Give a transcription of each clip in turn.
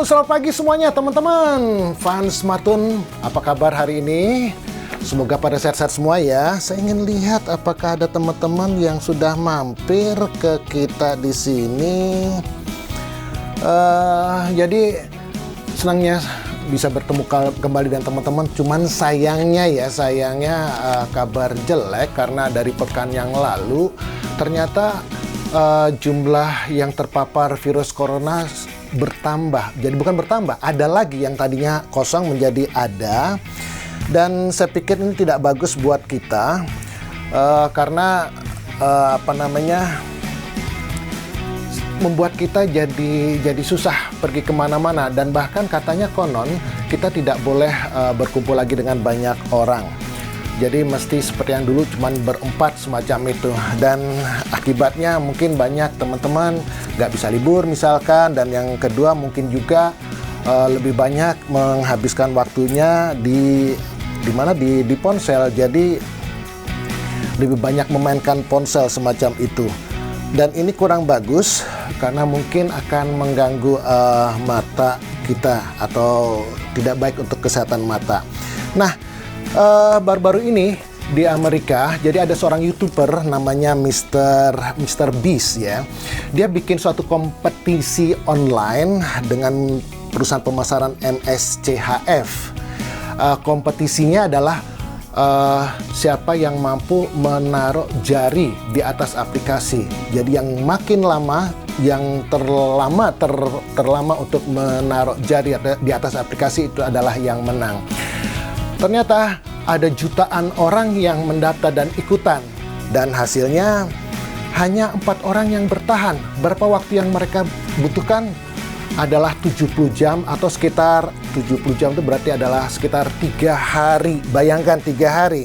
selamat pagi semuanya teman-teman. Fans Smartun, apa kabar hari ini? Semoga pada sehat-sehat semua ya. Saya ingin lihat apakah ada teman-teman yang sudah mampir ke kita di sini. Jadi senangnya bisa bertemu kembali dengan teman-teman. Cuman sayangnya kabar jelek karena dari pekan yang lalu ternyata jumlah yang terpapar virus corona bertambah. Jadi bukan bertambah, ada lagi yang tadinya kosong menjadi ada. Dan saya pikir ini tidak bagus buat kita karena membuat kita jadi susah pergi kemana-mana. Dan bahkan katanya konon kita tidak boleh berkumpul lagi dengan banyak orang. Jadi mesti seperti yang dulu cuman berempat semacam itu. Dan akibatnya mungkin banyak teman-teman nggak bisa libur misalkan. Dan yang kedua mungkin juga lebih banyak menghabiskan waktunya di ponsel. Jadi lebih banyak memainkan ponsel semacam itu. Dan ini kurang bagus karena mungkin akan mengganggu mata kita atau tidak baik untuk kesehatan mata. Nah, baru-baru ini di Amerika, jadi ada seorang YouTuber namanya Mr. Beast ya. Dia bikin suatu kompetisi online dengan perusahaan pemasaran MSCHF. Kompetisinya adalah siapa yang mampu menaruh jari di atas aplikasi. Jadi yang makin lama, yang terlama untuk menaruh jari di atas aplikasi itu adalah yang menang. Ternyata ada jutaan orang yang mendaftar dan ikutan, dan hasilnya hanya 4 orang yang bertahan. Berapa waktu yang mereka butuhkan? Adalah 70 jam atau sekitar 70 jam itu berarti adalah sekitar 3 hari. Bayangkan 3 hari.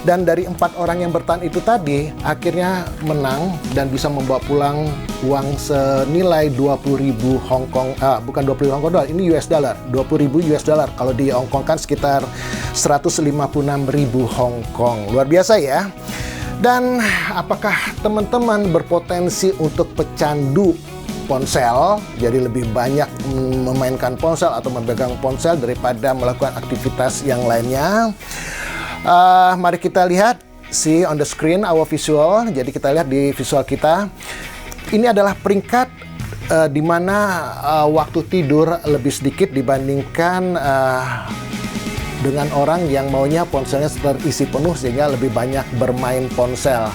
Dan dari 4 orang yang bertahan itu tadi akhirnya menang dan bisa membawa pulang uang senilai 20.000 Hong Kong, bukan 20.000 Hong Kong dolar, ini US dollar, 20.000 US dollar. Kalau di Hong Kong kan sekitar 156.000 Hong Kong. Luar biasa ya. Dan apakah teman-teman berpotensi untuk pecandu ponsel, jadi lebih banyak memainkan ponsel atau memegang ponsel daripada melakukan aktivitas yang lainnya? Mari kita lihat, see on the screen our visual. Jadi kita lihat di visual kita, ini adalah peringkat di mana waktu tidur lebih sedikit dibandingkan dengan orang yang maunya ponselnya terisi penuh sehingga lebih banyak bermain ponsel.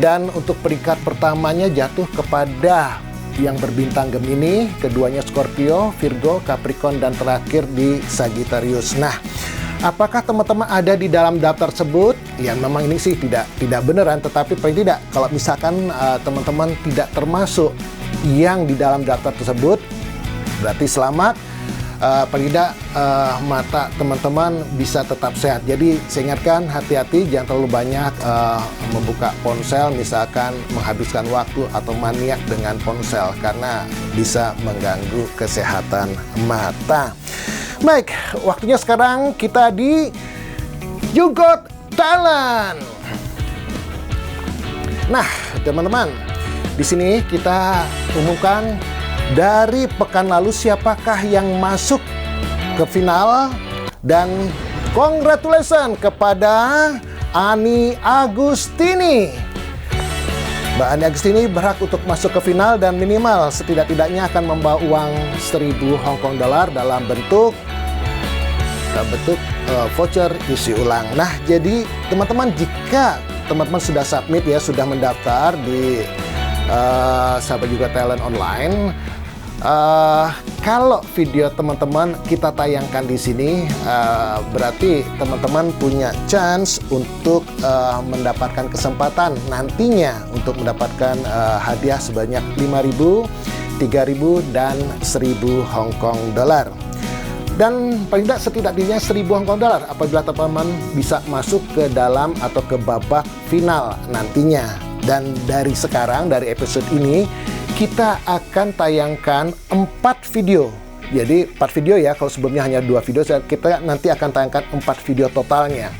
Dan untuk peringkat pertamanya jatuh kepada yang berbintang Gemini, keduanya Scorpio, Virgo, Capricorn, dan terakhir di Sagittarius. Nah, apakah teman-teman ada di dalam daftar tersebut? Ya memang ini sih tidak beneran, tetapi paling tidak kalau misalkan teman-teman tidak termasuk yang di dalam daftar tersebut, berarti selamat. Paling tidak mata teman-teman bisa tetap sehat. Jadi saya ingatkan, hati-hati jangan terlalu banyak membuka ponsel, misalkan menghabiskan waktu atau maniak dengan ponsel karena bisa mengganggu kesehatan mata. Baik, waktunya sekarang kita di You Got Talent. Nah, teman-teman, di sini kita umumkan dari pekan lalu siapakah yang masuk ke final, dan congratulations kepada Ani Agustini. Mbak Ani Agustini berhak untuk masuk ke final dan minimal setidak-tidaknya akan membawa uang 1.000 Hong Kong dollar dalam bentuk voucher isi ulang. Nah, jadi teman-teman, jika teman-teman sudah submit ya, sudah mendaftar di Sahabat Juga Talent Online, kalau video teman-teman kita tayangkan di sini, berarti teman-teman punya chance untuk mendapatkan kesempatan nantinya untuk mendapatkan hadiah sebanyak 5.000, 3.000, dan 1.000 Hong Kong dollar. Dan paling tidak setidaknya 1.000 Hong Kong dollar apabila teman-teman bisa masuk ke dalam atau ke babak final nantinya. Dan dari sekarang, dari episode ini, kita akan tayangkan 4 video. Jadi 4 video ya, kalau sebelumnya hanya 2 video, kita nanti akan tayangkan 4 video totalnya.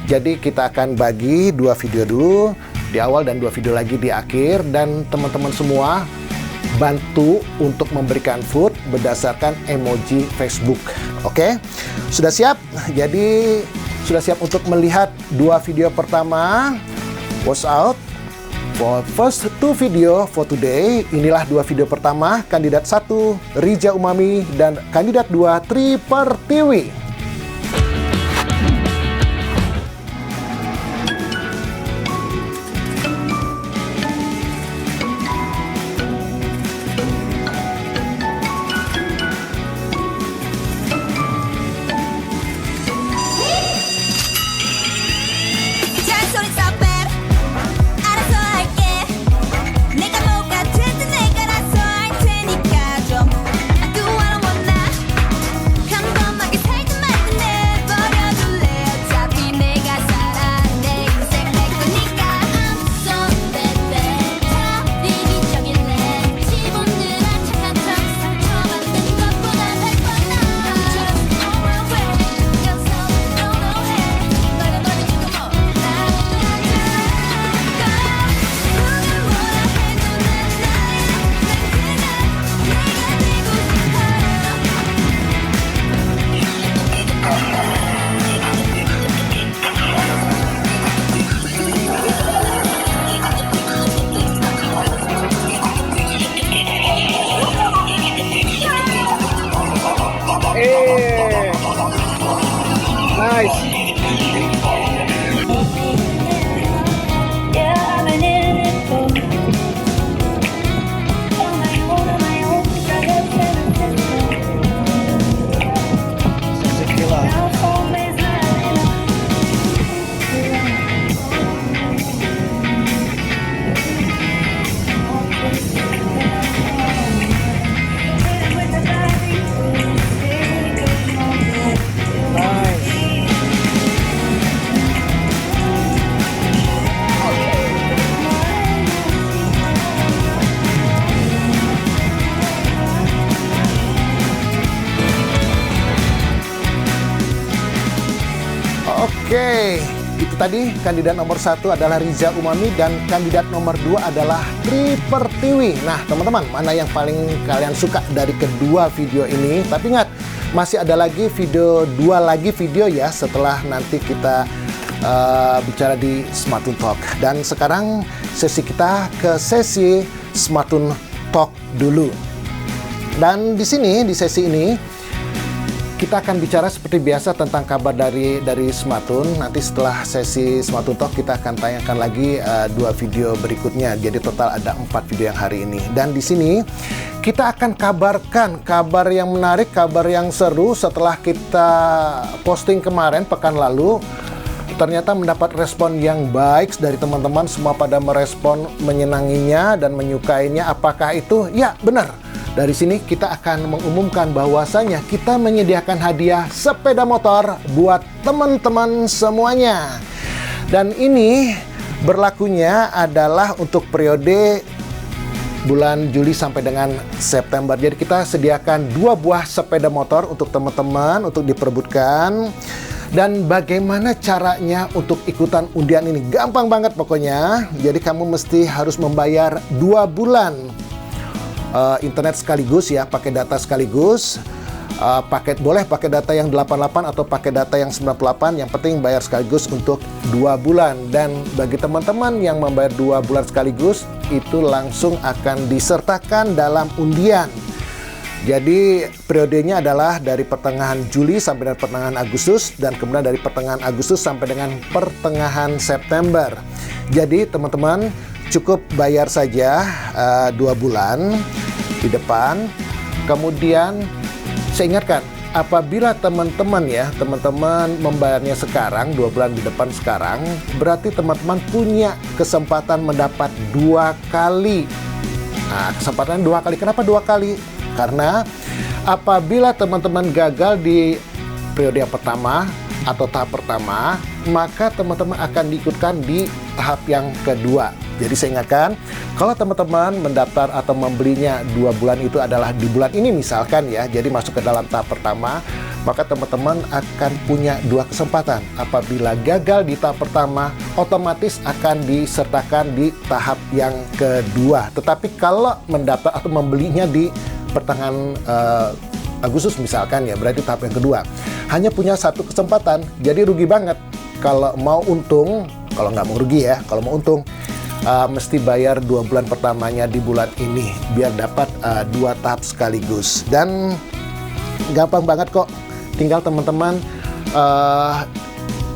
Jadi kita akan bagi 2 video dulu di awal dan 2 video lagi di akhir. Dan teman-teman semua bantu untuk memberikan vote berdasarkan emoji Facebook. Oke, sudah siap? Jadi sudah siap untuk melihat dua video pertama. Watch out for first two video for today. Inilah dua video pertama, kandidat 1 Riza Umami dan kandidat 2 Tri Pertiwi. Oke, itu tadi kandidat nomor 1 adalah Riza Umami dan kandidat nomor 2 adalah Tri Pertiwi. Nah, teman-teman, mana yang paling kalian suka dari kedua video ini? Tapi ingat, masih ada lagi dua lagi video ya setelah nanti kita bicara di Smartun Talk. Dan sekarang sesi kita ke sesi Smartun Talk dulu. Dan di sini, di sesi ini, kita akan bicara seperti biasa tentang kabar dari Smartun. Nanti setelah sesi Smartun Talk kita akan tanyakan lagi dua video berikutnya. Jadi total ada 4 video yang hari ini. Dan di sini kita akan kabarkan kabar yang menarik, kabar yang seru setelah kita posting kemarin pekan lalu. Ternyata mendapat respon yang baik dari teman-teman, semua pada merespon menyenanginya dan menyukainya. Apakah itu? Ya, benar. Dari sini kita akan mengumumkan bahwasanya kita menyediakan hadiah sepeda motor buat teman-teman semuanya. Dan ini berlakunya adalah untuk periode bulan Juli sampai dengan September. Jadi kita sediakan 2 buah sepeda motor untuk teman-teman untuk diperebutkan. Dan bagaimana caranya untuk ikutan undian ini? Gampang banget pokoknya. Jadi kamu mesti harus membayar 2 bulan internet sekaligus ya, pakai data sekaligus. Boleh pakai data yang 88 atau pakai data yang 98, yang penting bayar sekaligus untuk 2 bulan. Dan bagi teman-teman yang membayar 2 bulan sekaligus, itu langsung akan disertakan dalam undian. Jadi periodenya adalah dari pertengahan Juli sampai dengan pertengahan Agustus, dan kemudian dari pertengahan Agustus sampai dengan pertengahan September. Jadi teman-teman cukup bayar saja 2 bulan di depan. Kemudian saya ingatkan, apabila teman-teman membayarnya sekarang, 2 bulan di depan sekarang, berarti teman-teman punya kesempatan mendapat 2 kali. Nah, kesempatan 2 kali. Kenapa 2 kali? Karena apabila teman-teman gagal di periode yang pertama atau tahap pertama, maka teman-teman akan diikutkan di tahap yang kedua. Jadi saya ingatkan, kalau teman-teman mendaftar atau membelinya 2 bulan itu adalah di bulan ini misalkan ya, jadi masuk ke dalam tahap pertama, maka teman-teman akan punya 2 kesempatan. Apabila gagal di tahap pertama, otomatis akan disertakan di tahap yang kedua. Tetapi kalau mendaftar atau membelinya di pertengahan Agustus misalkan ya, berarti tahap yang kedua. Hanya punya 1 kesempatan, jadi rugi banget. Kalau mau untung, kalau nggak mau rugi ya, kalau mau untung, mesti bayar 2 bulan pertamanya di bulan ini, biar dapat 2 tahap sekaligus. Dan gampang banget kok, tinggal teman-teman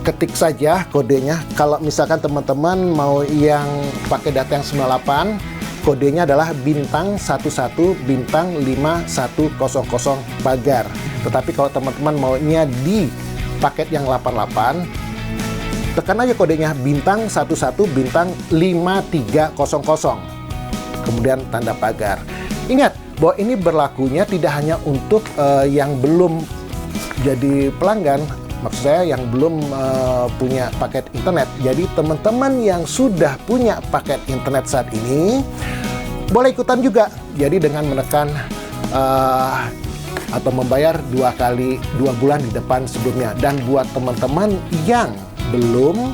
ketik saja kodenya. Kalau misalkan teman-teman mau yang pakai data yang 98, kodenya adalah bintang 11 bintang 5100 pagar. Tetapi kalau teman-teman maunya di paket yang 88, tekan aja kodenya bintang 11 bintang 5300, kemudian tanda pagar. Ingat bahwa ini berlakunya tidak hanya untuk yang belum jadi pelanggan, maksud saya yang belum punya paket internet. Jadi teman-teman yang sudah punya paket internet saat ini boleh ikutan juga. Jadi dengan menekan atau membayar 2 bulan di depan sebelumnya. Dan buat teman-teman yang belum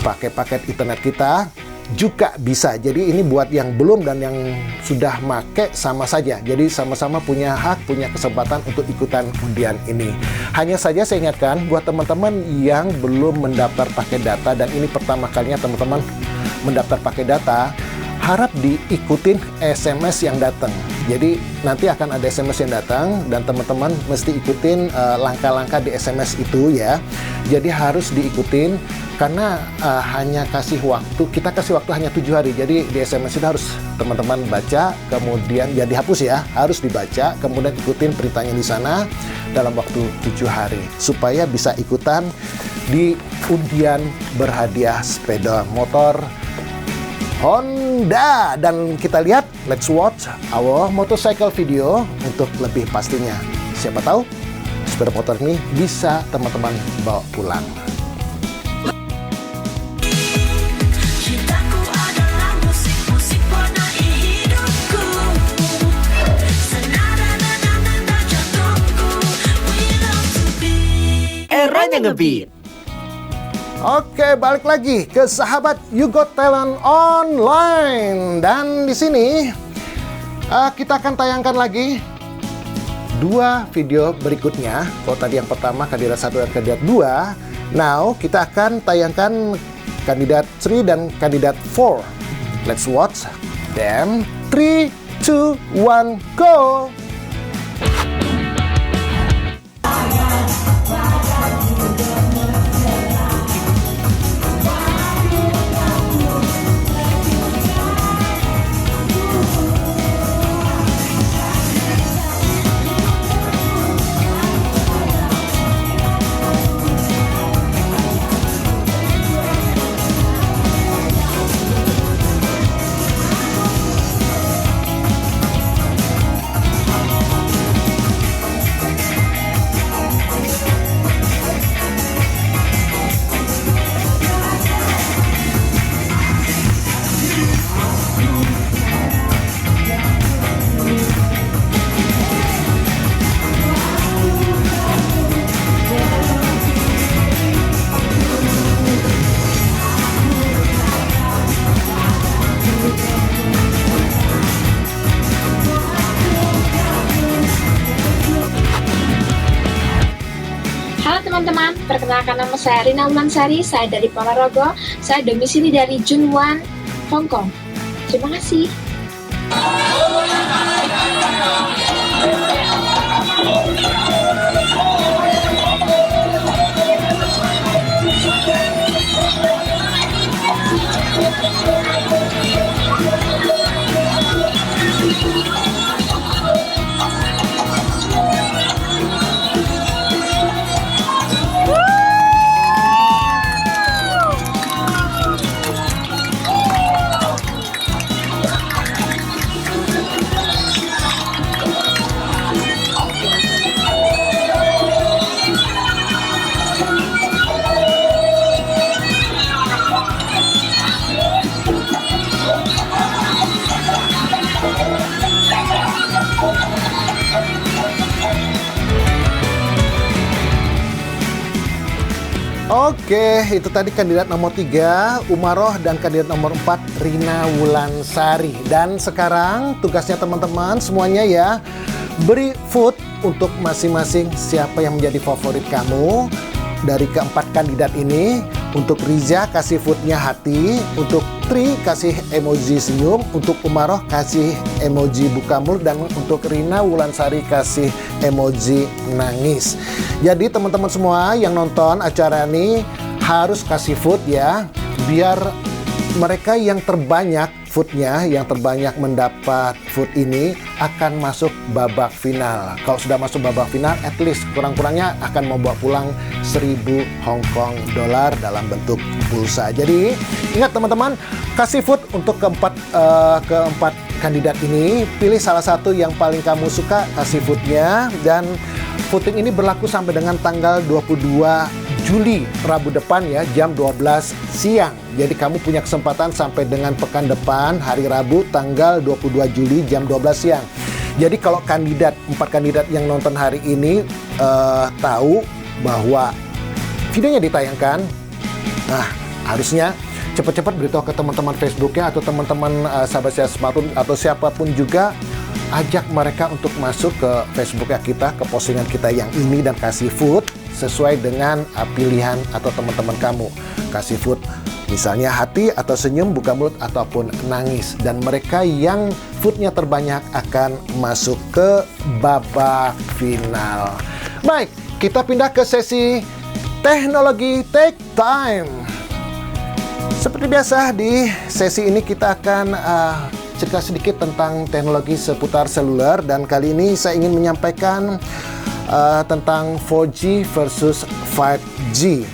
pakai paket internet kita juga bisa. Jadi ini buat yang belum dan yang sudah make sama saja. Jadi sama-sama punya hak, punya kesempatan untuk ikutan undian ini. Hanya saja saya ingatkan buat teman-teman yang belum mendaftar pakai data dan ini pertama kalinya teman-teman mendaftar pakai data, harap diikutin SMS yang datang. Jadi nanti akan ada SMS yang datang dan teman-teman mesti ikutin langkah-langkah di SMS itu ya. Jadi harus diikutin karena hanya kasih waktu, kita kasih waktu hanya 7 hari. Jadi di SMS itu harus teman-teman baca, kemudian ya dihapus ya, harus dibaca, kemudian ikutin perintahnya di sana dalam waktu 7 hari supaya bisa ikutan di undian berhadiah sepeda motor Honda. Dan kita lihat, let's watch our motorcycle video untuk lebih pastinya. Siapa tahu sepeda motor ini bisa teman-teman bawa pulang. Eranya ngebeat. Oke, balik lagi ke sahabat You Got Talent Online. Dan di sini kita akan tayangkan lagi 2 video berikutnya. Kalau tadi yang pertama kandidat 1 dan kandidat 2, now kita akan tayangkan kandidat 3 dan kandidat 4. Let's watch them. 3, 2, 1, go! Teman-teman, perkenalkan nama saya Rina Umansari, saya dari Ponorogo, saya domisili dari Junwan, Hong Kong. Terima kasih. Oke, itu tadi kandidat nomor 3, Umaroh, dan kandidat nomor 4, Rina Wulansari. Dan sekarang tugasnya teman-teman semuanya ya, beri vote untuk masing-masing siapa yang menjadi favorit kamu dari keempat kandidat ini. Untuk Riza kasih vote-nya hati, untuk Tri kasih emoji senyum, untuk Umaroh kasih emoji buka mulut, dan untuk Rina Wulansari kasih emoji nangis. Jadi teman-teman semua yang nonton acara ini harus kasih vote ya, biar mereka yang terbanyak vote-nya, yang terbanyak mendapat vote ini akan masuk babak final. Kalau sudah masuk babak final, at least kurang-kurangnya akan membawa pulang 1.000 Hong Kong dollar dalam bentuk pulsa. Jadi ingat teman-teman, kasih vote untuk keempat kandidat ini. Pilih salah satu yang paling kamu suka, kasih vote-nya. Dan voting ini berlaku sampai dengan tanggal 22 Juli, Rabu depan ya, jam 12 siang. Jadi kamu punya kesempatan sampai dengan pekan depan, hari Rabu, tanggal 22 Juli, jam 12 siang. Jadi kalau empat kandidat yang nonton hari ini tahu bahwa videonya ditayangkan, nah harusnya cepat-cepat beritahu ke teman-teman Facebooknya atau teman-teman sahabat saya smartphone atau siapapun juga, ajak mereka untuk masuk ke Facebooknya kita, ke postingan kita yang ini, dan kasih vote sesuai dengan pilihan atau teman-teman kamu. Kasih vote misalnya hati atau senyum, buka mulut, ataupun nangis. Dan mereka yang vote-nya terbanyak akan masuk ke babak final. Baik, kita pindah ke sesi teknologi Take Time. Seperti biasa di sesi ini kita akan cerita sedikit tentang teknologi seputar seluler, dan kali ini saya ingin menyampaikan tentang 4G versus 5G.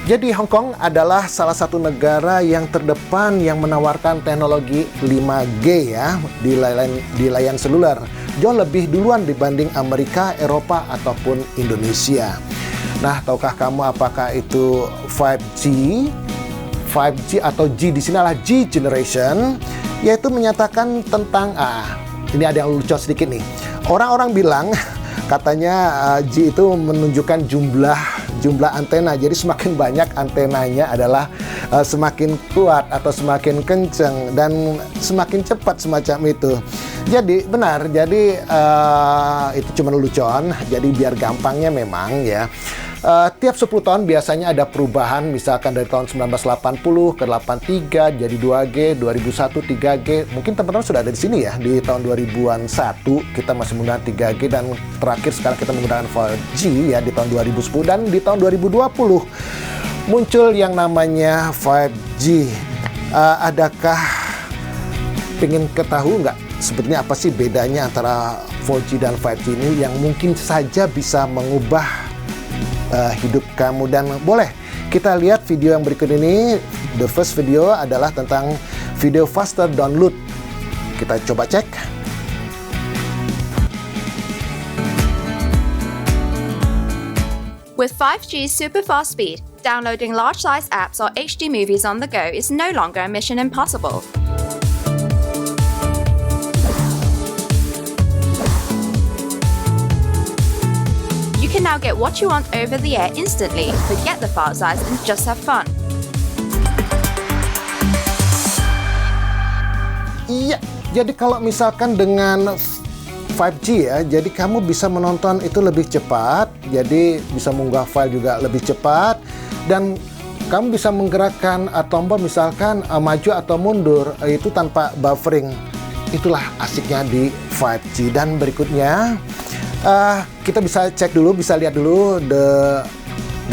Jadi Hong Kong adalah salah satu negara yang terdepan yang menawarkan teknologi 5G ya di layanan seluler. Jauh lebih duluan dibanding Amerika, Eropa, ataupun Indonesia. Nah, tahukah kamu apakah itu 5G? 5G atau G di sini adalah G generation, yaitu menyatakan tentang ini ada yang lucu sedikit nih. Orang-orang bilang katanya G itu menunjukkan jumlah antena. Jadi semakin banyak antenanya adalah semakin kuat atau semakin kenceng dan semakin cepat, semacam itu. Jadi benar, jadi itu cuma lucuan. Jadi biar gampangnya memang ya, tiap 10 tahun biasanya ada perubahan, misalkan dari tahun 1980 ke 83 jadi 2G, 2001 3G. Mungkin teman-teman sudah ada di sini ya, di tahun 2001 kita masih menggunakan 3G, dan terakhir sekarang kita menggunakan 4G ya di tahun 2010, dan di tahun 2020 muncul yang namanya 5G. Adakah pengen ketahui nggak sebetulnya apa sih bedanya antara 4G dan 5G ini yang mungkin saja bisa mengubah hidup kamu? Dan boleh kita lihat video yang berikut ini. The first video adalah tentang video faster download. Kita coba cek. With 5G's super fast speed, downloading large-size apps or HD movies on the go is no longer a mission impossible. You can now get what you want over the air instantly, forget the file size, and just have fun. Iya, jadi kalau misalkan dengan 5G ya, jadi kamu bisa menonton itu lebih cepat, jadi bisa mengunggah file juga lebih cepat, dan kamu bisa menggerakkan tombol misalkan maju atau mundur itu tanpa buffering. Itulah asiknya di 5G. Dan berikutnya kita bisa cek dulu, bisa lihat dulu the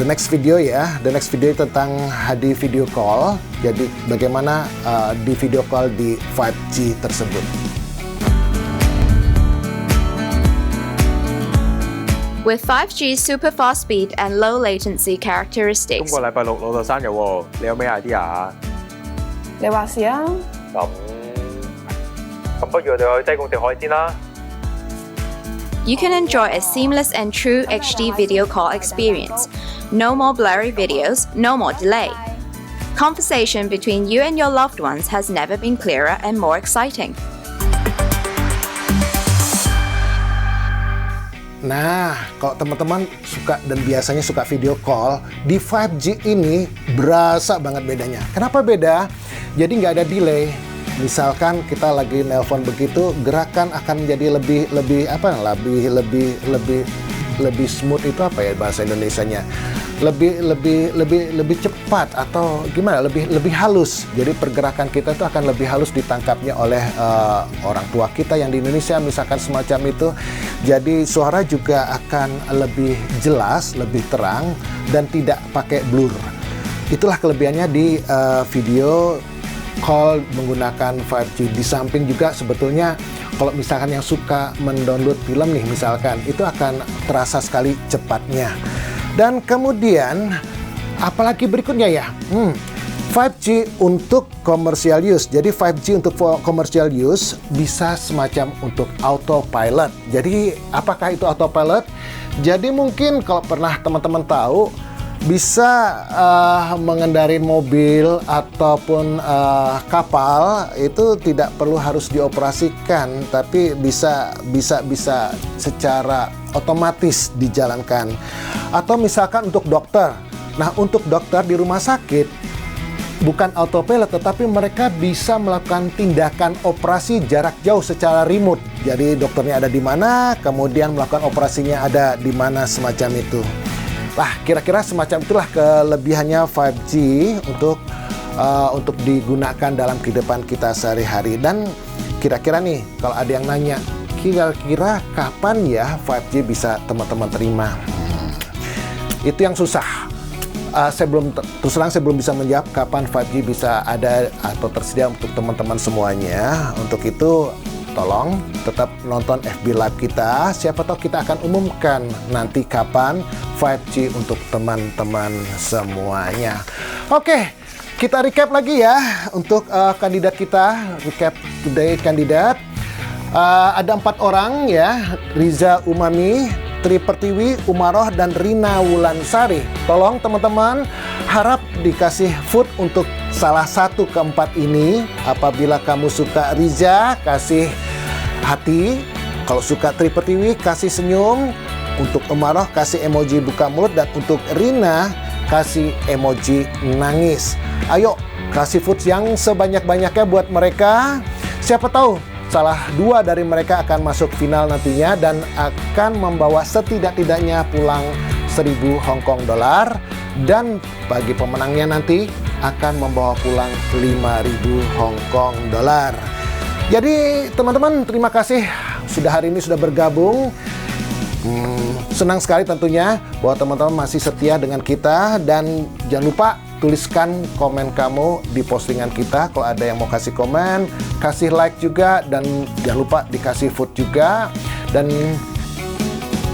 next video ya. The next video tentang HD video call. Jadi bagaimana di video call di 5G tersebut. With 5G's super fast speed and low latency characteristics, 今個禮拜六老豆生日喎，你有咩 idea 啊？你話事啊？咁不如我哋去西貢食海鮮啦。 you can enjoy a seamless and true HD video call experience. No more blurry videos, no more delay. Conversation between you and your loved ones has never been clearer and more exciting. Nah, kalau teman-teman suka dan biasanya suka video call, di 5G ini berasa banget bedanya. Kenapa beda? Jadi nggak ada delay. Misalkan kita lagi nelpon begitu, gerakan akan menjadi lebih smooth, itu apa ya bahasa Indonesianya? Lebih cepat atau gimana? Lebih halus. Jadi pergerakan kita itu akan lebih halus ditangkapnya oleh orang tua kita yang di Indonesia misalkan semacam itu. Jadi suara juga akan lebih jelas, lebih terang dan tidak pakai blur. Itulah kelebihannya di video call menggunakan 5G. Di samping juga sebetulnya kalau misalkan yang suka mendownload film nih misalkan, itu akan terasa sekali cepatnya. Dan kemudian apalagi berikutnya ya, 5G untuk commercial use. Jadi 5G untuk commercial use bisa semacam untuk autopilot. Jadi apakah itu autopilot? Jadi mungkin kalau pernah teman-teman tahu, bisa mengendarai mobil ataupun kapal itu tidak perlu harus dioperasikan, tapi bisa secara otomatis dijalankan. Atau misalkan untuk dokter. Nah, untuk dokter di rumah sakit bukan autopilot, tetapi mereka bisa melakukan tindakan operasi jarak jauh secara remote. Jadi dokternya ada di mana, kemudian melakukan operasinya ada di mana, semacam itu. Nah, kira-kira semacam itulah kelebihannya 5G untuk digunakan dalam kehidupan kita sehari-hari. Dan kira-kira nih, kalau ada yang nanya, kira-kira kapan ya 5G bisa teman-teman terima? Itu yang susah. Terus terang saya belum bisa menjawab kapan 5G bisa ada atau tersedia untuk teman-teman semuanya. Untuk itu, tolong tetap nonton FB Live kita. Siapa tahu kita akan umumkan nanti kapan 5G untuk teman-teman semuanya. Oke, kita recap lagi ya untuk kandidat kita. Recap today kandidat. Ada 4 orang ya, Riza Umami, Tri Pertiwi, Umaroh, dan Rina Wulansari. Tolong teman-teman, harap dikasih vote untuk salah satu keempat ini. Apabila kamu suka Riza, kasih hati. Kalau suka Tri Pertiwi, kasih senyum. Untuk Umaroh, kasih emoji buka mulut. Dan untuk Rina, kasih emoji nangis. Ayo, kasih vote yang sebanyak-banyaknya buat mereka. Siapa tahu salah 2 dari mereka akan masuk final nantinya dan akan membawa setidak-tidaknya pulang 1.000 Hong Kong dollar, dan bagi pemenangnya nanti akan membawa pulang 5.000 Hong Kong dollar. Jadi teman-teman, terima kasih hari ini sudah bergabung. Senang sekali tentunya bahwa teman-teman masih setia dengan kita, dan jangan lupa tuliskan komen kamu di postingan kita. Kalau ada yang mau kasih komen, kasih like juga, dan jangan lupa dikasih vote juga. Dan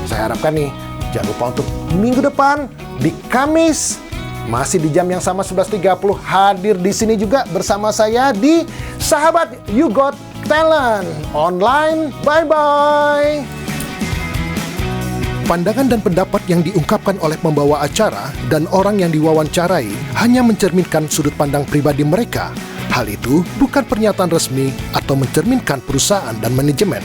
saya harapkan nih, jangan lupa untuk minggu depan di Kamis, masih di jam yang sama 11.30, hadir di sini juga bersama saya di Sahabat You Got Talent Online. Bye-bye. Pandangan dan pendapat yang diungkapkan oleh pembawa acara dan orang yang diwawancarai hanya mencerminkan sudut pandang pribadi mereka. Hal itu bukan pernyataan resmi atau mencerminkan perusahaan dan manajemen.